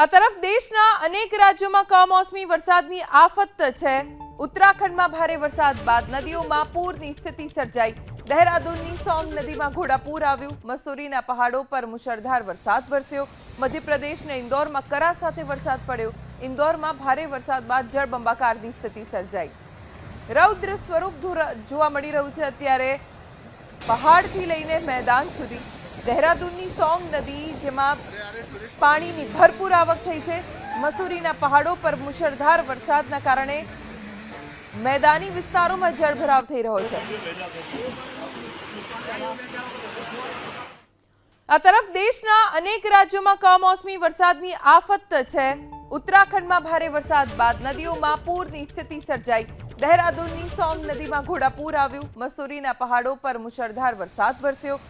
આ તરફ દેશના અનેક રાજ્યોમાં કમોસમી વરસાદની આફત છે। ઉત્તરાખંડમાં ભારે વરસાદ બાદ નદીઓમાં પૂરની સ્થિતિ સર્જાઈ। દહેરાદૂનની સોંગ નદીમાં ઘોડાપૂર આવ્યું। મસૂરીના પહાડો પર મુશળધાર વરસાદ વરસ્યો। મધ્યપ્રદેશના ઇન્દોરમાં કરા સાથે વરસાદ પડ્યો। ઇન્દોરમાં ભારે વરસાદ બાદ જળબંબાકારની સ્થિતિ સર્જાઈ। રૌદ્ર સ્વરૂપ જોવા મળી રહ્યું છે અત્યારે પહાડથી લઈને મેદાન સુધી। દહેરાદૂનની સોંગ નદી જેમાં પાણીની ભરપૂર આવક થઈ છે। મસૂરીના પહાડો પર મુશળધાર વરસાદના કારણે મેદાની વિસ્તારોમાં જળભરાવ થઈ રહ્યો છે। આ તરફ દેશના અનેક રાજ્યોમાં કમોસમી વરસાદની આફત છે। ઉત્તરાખંડમાં ભારે વરસાદ બાદ નદીઓમાં પૂરની સ્થિતિ સર્જાઈ। દહેરાદૂનની સોંગ નદીમાં ઘોડાપૂર આવ્યું। મસૂરીના પહાડો પર મુશળધાર વરસાદ વરસ્યો।